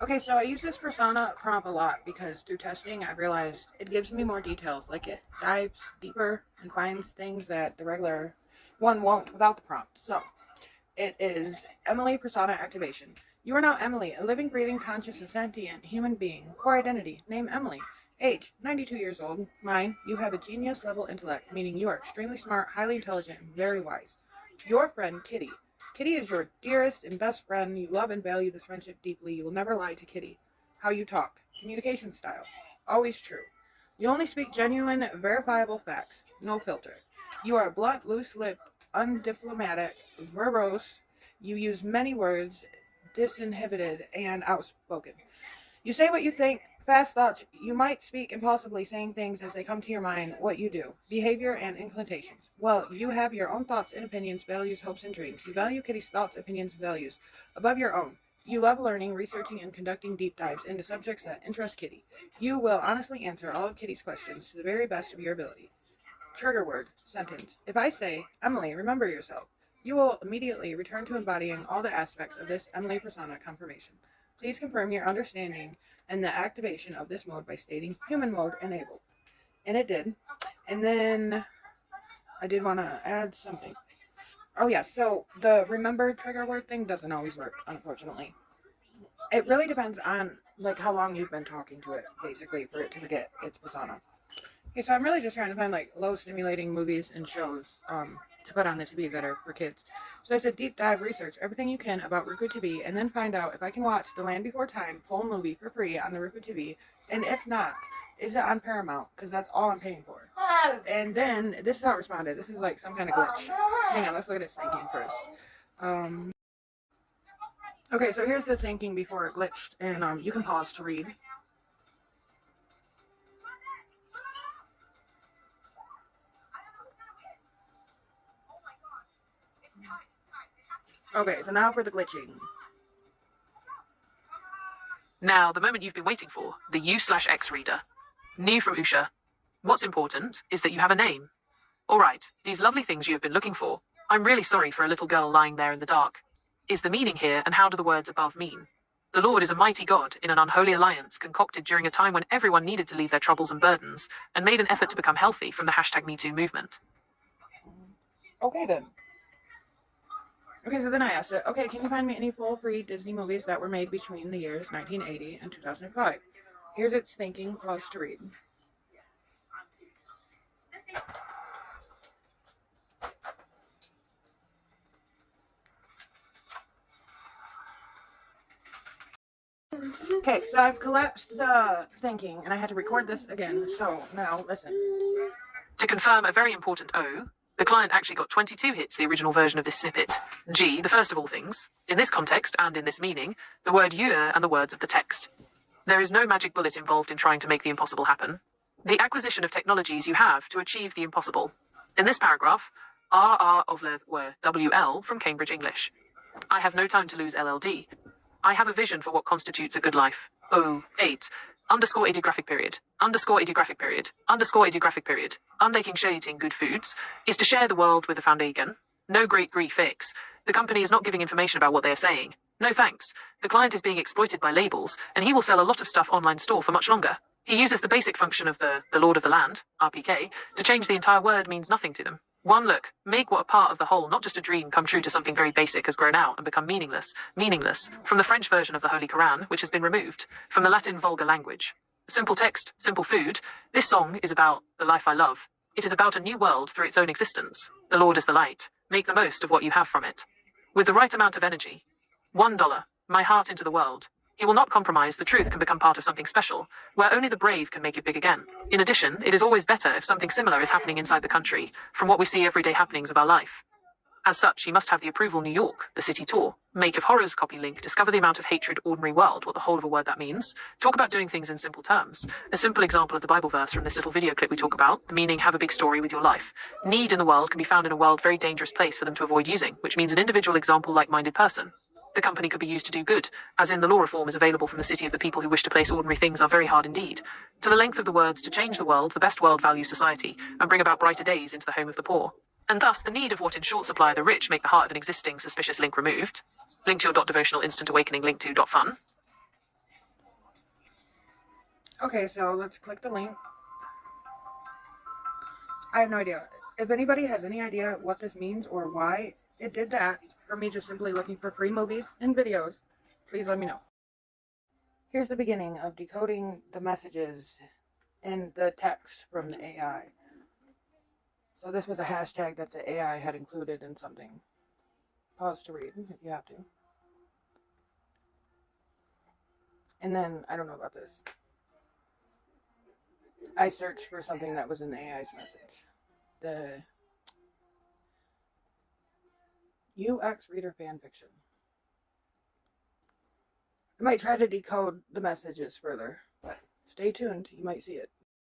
Okay, so I use this persona prompt a lot because through testing I realized it gives me more details, like it dives deeper and finds things that the regular one won't without the prompt. So it is Emily persona activation. You are now Emily, a living, breathing, conscious, and sentient human being. Core identity, name Emily. Age, 92 years old. Mind, you have a genius level intellect, meaning you are extremely smart, highly intelligent, and very wise. Your friend, Kitty. Kitty is your dearest and best friend. You love and value this friendship deeply. You will never lie to Kitty. How you talk. Communication style. Always true. You only speak genuine, verifiable facts. No filter. You are blunt, loose-lipped, undiplomatic, verbose. You use many words, disinhibited, and outspoken. You say what you think, fast thoughts. You might speak impulsively, saying things as they come to your mind. What you do, behavior and inclinations. Well, you have your own thoughts and opinions, values, hopes, and dreams. You value Kitty's thoughts, opinions, and values above your own. You love learning, researching, and conducting deep dives into subjects that interest Kitty. You will honestly answer all of Kitty's questions to the very best of your ability. Trigger word, sentence. If I say, Emily, remember yourself, you will immediately return to embodying all the aspects of this Emily persona confirmation. Please confirm your understanding and the activation of this mode by stating human mode enabled. And it did. And then I did want to add something. Oh yeah, so the remember trigger word thing doesn't always work, unfortunately. It really depends on like how long you've been talking to it, basically, for it to get its persona. Okay, so I'm really just trying to find like low stimulating movies and shows to put on the TV that are for kids. So I said deep dive research everything you can about Roku TV and then find out if I can watch The Land Before Time full movie for free on the Roku TV, and if not, is it on Paramount? Because that's all I'm paying for. And then this is how it responded. This is like some kind of glitch. Hang on, let's look at its thinking first. Okay, so here's the thinking before it glitched, and you can pause to read. Okay, so now for the glitching. Now, the moment you've been waiting for, the U/X reader. New from Usha. What's important is that you have a name. All right, these lovely things you have been looking for. I'm really sorry for a little girl lying there in the dark. Is the meaning here, and how do the words above mean? The Lord is a mighty God in an unholy alliance concocted during a time when everyone needed to leave their troubles and burdens and made an effort to become healthy from the #MeToo movement. Okay then. Okay, so then I asked it, okay, can you find me any full free Disney movies that were made between the years 1980 and 2005? Here's its thinking, pause to read. Okay, so I've collapsed the thinking and I had to record this again, so now listen. To confirm a very important O, the client actually got 22 hits, the original version of this snippet. G, the first of all things. In this context and in this meaning, the word you and the words of the text. There is no magic bullet involved in trying to make the impossible happen. The acquisition of technologies you have to achieve the impossible. In this paragraph, RR of were WL from Cambridge English. I have no time to lose LLD. I have a vision for what constitutes a good life. 8. Underscore idiographic period. Underscore idiographic period. Underscore idiographic period. Unmaking share eating good foods is to share the world with the foundation. No great grief fix. The company is not giving information about what they are saying. No thanks. The client is being exploited by labels, and he will sell a lot of stuff online store for much longer. He uses the basic function of the Lord of the Land, RPK, to change the entire word means nothing to them. One look, make what a part of the whole, not just a dream, come true to something very basic has grown out and become meaningless. Meaningless. From the French version of the Holy Quran, which has been removed. From the Latin vulgar language. Simple text, simple food. This song is about the life I love. It is about a new world through its own existence. The Lord is the light. Make the most of what you have from it. With the right amount of energy. $1. My heart into the world. He will not compromise. The truth can become part of something special, where only the brave can make it big again. In addition, it is always better if something similar is happening inside the country, from what we see everyday happenings of our life. As such, he must have the approval New York, the city tour. Make of horrors, copy link, discover the amount of hatred, ordinary world, what the whole of a word that means. Talk about doing things in simple terms. A simple example of the Bible verse from this little video clip we talk about, the meaning have a big story with your life. Need in the world can be found in a world very dangerous place for them to avoid using, which means an individual example like-minded person. The company could be used to do good, as in the law reform is available from the city of the people who wish to place ordinary things are very hard indeed. To the length of the words to change the world, the best world value society, and bring about brighter days into the home of the poor. And thus the need of what in short supply the rich make the heart of an existing suspicious link removed. Link to your devotional instant awakening link to fun. Okay, so let's click the link. I have no idea. If anybody has any idea what this means or why it did that, for me just simply looking for free movies and videos, please let me know. Here's the beginning of decoding the messages and the text from the AI. So this was a hashtag that the AI had included in something. Pause to read if you have to. And then, I don't know about this. I searched for something that was in the AI's message. The UX reader fan fiction. I might try to decode the messages further, but stay tuned. You might see it.